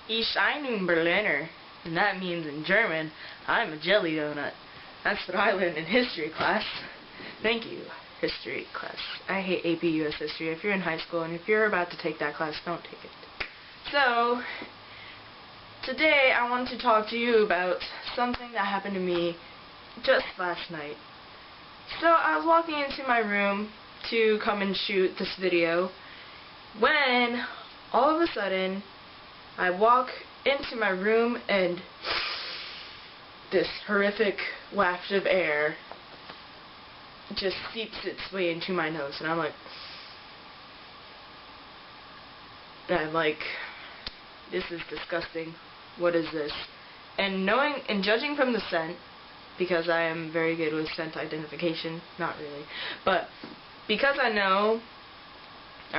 Ich ein Berliner, and that means in German, I'm a jelly donut. That's what I learned in history class. Thank you, history class. I hate AP US history. If you're in high school and if you're about to take that class, don't take it. So, today I want to talk to you about something that happened to me just last night. So, I was walking into my room to come and shoot this video when all of a sudden I walk into my room and this horrific waft of air just seeps its way into my nose, and I'm like, this is disgusting. What is this? And judging from the scent, because I am very good with scent identification, not really, but because I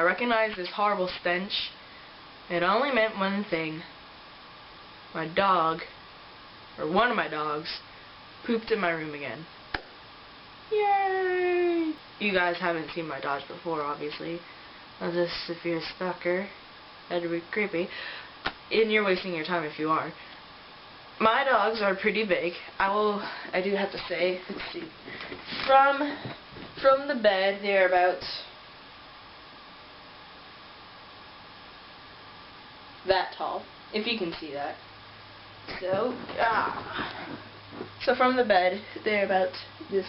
recognize this horrible stench, it only meant one thing. My dog, or one of my dogs, pooped in my room again. Yay! You guys haven't seen my dogs before, obviously. I was a severe stalker. That'd be creepy. And you're wasting your time if you are. My dogs are pretty big. I do have to say, let's see. From the bed, they're about that tall, if you can see that. So from the bed, they're about this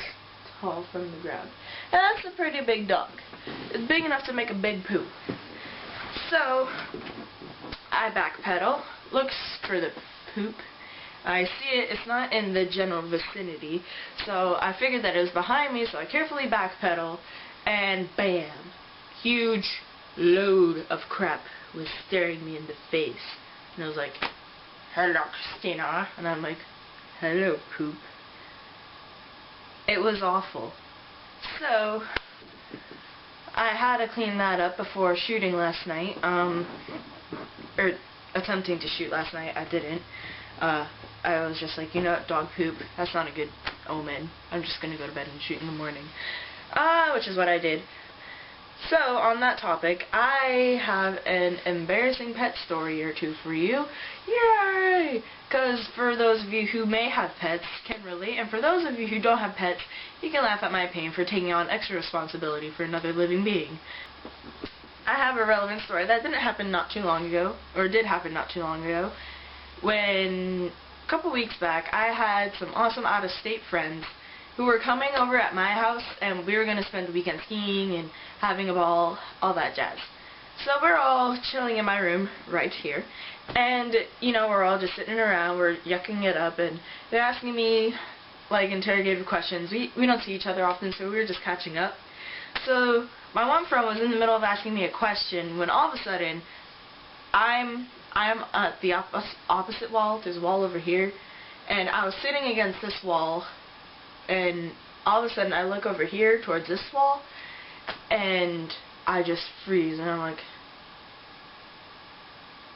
tall from the ground. And that's a pretty big dog. It's big enough to make a big poo. So, I backpedal, looks for the poop. I see it, it's not in the general vicinity, so I figured that it was behind me, so I carefully backpedal, and bam! Huge load of crap was staring me in the face. And I was like, "Hello, Christina." And I'm like, "Hello, poop." It was awful. So, I had to clean that up before shooting last night, or attempting to shoot last night. I didn't. I was just like, you know what, dog poop, that's not a good omen. I'm just gonna go to bed and shoot in the morning. Which is what I did. So, on that topic, I have an embarrassing pet story or two for you. Yay! Because for those of you who may have pets, can relate, and for those of you who don't have pets, you can laugh at my pain for taking on extra responsibility for another living being. I have a relevant story that didn't happen not too long ago, or did happen not too long ago, when a couple weeks back I had some awesome out-of-state friends who were coming over at my house, and we were going to spend the weekend skiing and having a ball, all that jazz. So we're all chilling in my room right here, and you know, we're all just sitting around, we're yucking it up, and they're asking me like interrogative questions. We don't see each other often, so we were just catching up. So my one friend was in the middle of asking me a question when all of a sudden I'm at the opposite wall. There's a wall over here, and I was sitting against this wall, and all of a sudden I look over here towards this wall, and I just freeze, and I'm like,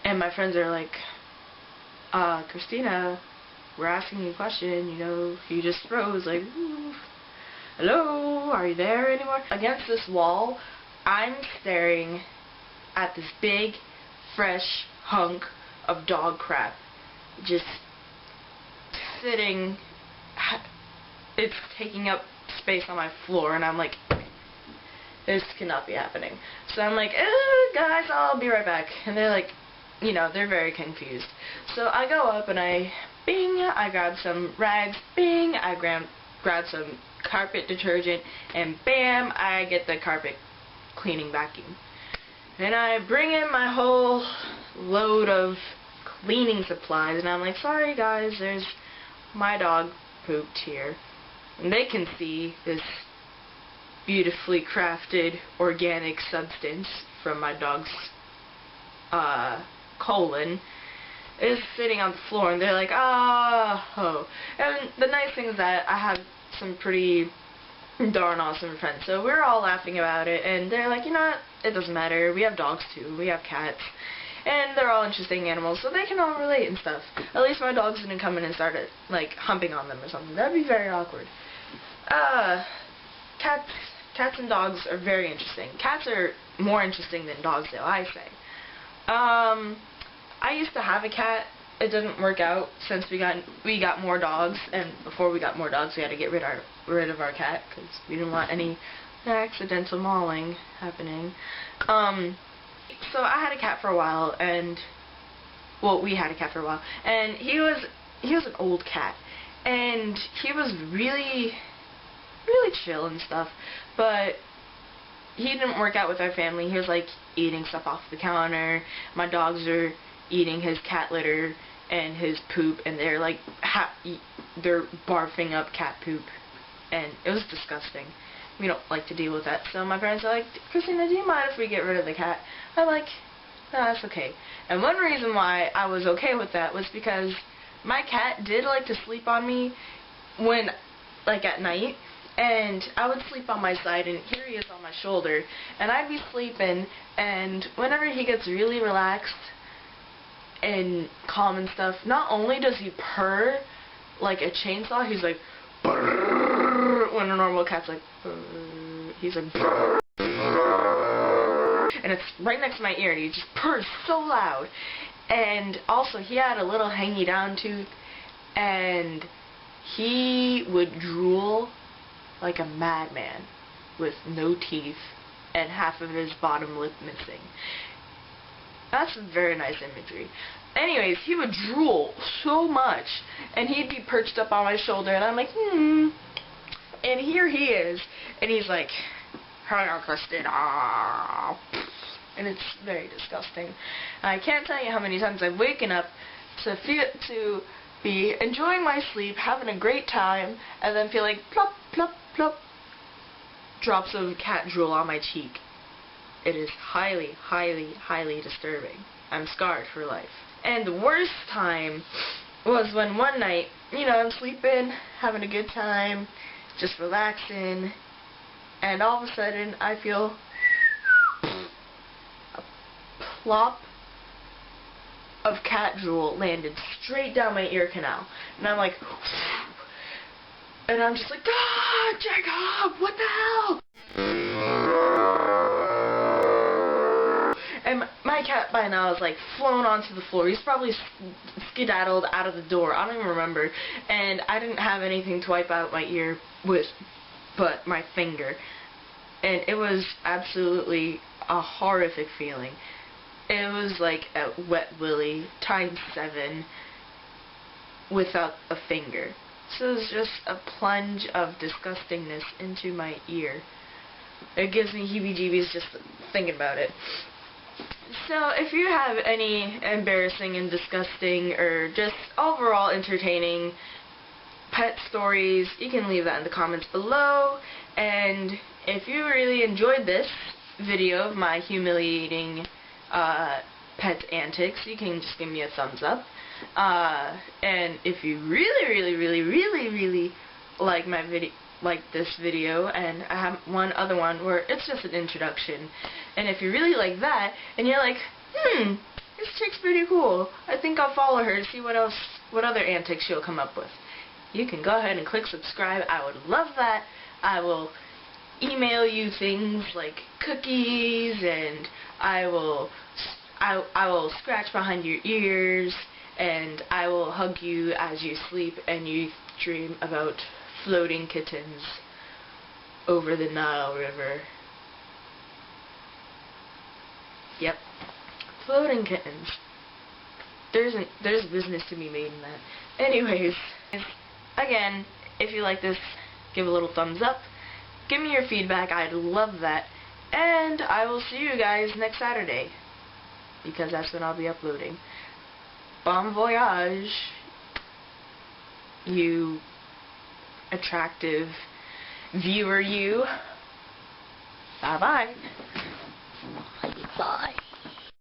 and my friends are like, Christina, we're asking you a question, you know, you just froze, like, ooh, hello, are you there anymore? Against this wall, I'm staring at this big, fresh hunk of dog crap, just sitting, it's taking up space on my floor, and I'm like, this cannot be happening. So I'm like, guys, I'll be right back. And they're like, you know, they're very confused. So I go up and I grab some rags, bing, I grab some carpet detergent, and bam, I get the carpet cleaning vacuum. And I bring in my whole load of cleaning supplies, and I'm like, sorry guys, there's my dog pooped here. And they can see this beautifully crafted organic substance from my dog's colon is sitting on the floor, and they're like, oh. And the nice thing is that I have some pretty darn awesome friends, so we're all laughing about it, and they're like, you know what, it doesn't matter, we have dogs too, we have cats, and they're all interesting animals, so they can all relate and stuff. At least my dogs didn't come in and start like humping on them or something. That'd be very awkward. Cats and dogs are very interesting. Cats are more interesting than dogs, though, I say. I used to have a cat. It didn't work out since we got more dogs, and before we got more dogs, we had to get rid of our cat because we didn't want any accidental mauling happening. So I had a cat for a while, and well, we had a cat for a while, and he was an old cat, and he was really chill and stuff, but he didn't work out with our family. He was like eating stuff off the counter. My dogs are eating his cat litter and his poop, and they're like they're barfing up cat poop, and it was disgusting. We don't like to deal with that. So my parents are like, Christina, do you mind if we get rid of the cat? I'm like, no, that's okay. And one reason why I was okay with that was because my cat did like to sleep on me when, like, at night, and I would sleep on my side, and here he is on my shoulder, and I'd be sleeping, and whenever he gets really relaxed and calm and stuff, not only does he purr like a chainsaw, he's like, brrr, when a normal cat's like, brrr, he's like, brrr, and it's right next to my ear, and he just purrs so loud. And also, he had a little hangy down tooth, and he would drool like a madman with no teeth and half of his bottom lip missing. That's a very nice imagery. Anyways, he would drool so much, and he'd be perched up on my shoulder, and I'm like, and here he is, and he's like, hello, Christina. And it's very disgusting. I can't tell you how many times I've waken up to be enjoying my sleep, having a great time, and then feeling plop, plop, plop, drops of cat drool on my cheek. It is highly, highly, highly disturbing. I'm scarred for life. And the worst time was when one night, you know, I'm sleeping, having a good time, just relaxing, and all of a sudden I feel a plop of cat drool landed straight down my ear canal. And I'm like, and I'm just like, ah, Jacob, what the hell? And my cat by now is like flown onto the floor. He's probably skedaddled out of the door. I don't even remember. And I didn't have anything to wipe out my ear with but my finger. And it was absolutely a horrific feeling. It was like a wet willy times 7 without a finger. So it was just a plunge of disgustingness into my ear. It gives me heebie-jeebies just thinking about it. So if you have any embarrassing and disgusting or just overall entertaining pet stories, you can leave that in the comments below. And if you really enjoyed this video of my humiliating pet antics, you can just give me a thumbs up. And if you really like this video, and I have one other one where it's just an introduction, and if you really like that, and you're like, this chick's pretty cool, I think I'll follow her to see what other antics she'll come up with, you can go ahead and click subscribe. I would love that. I will email you things like cookies, and I will scratch behind your ears, and I will hug you as you sleep and you dream about floating kittens over the Nile River. Yep. Floating kittens. There's business to be made in that. Anyways, again, if you like this, give a little thumbs up. Give me your feedback. I'd love that. And I will see you guys next Saturday, because that's when I'll be uploading. Bon voyage, you attractive viewer, you. Bye-bye. Bye.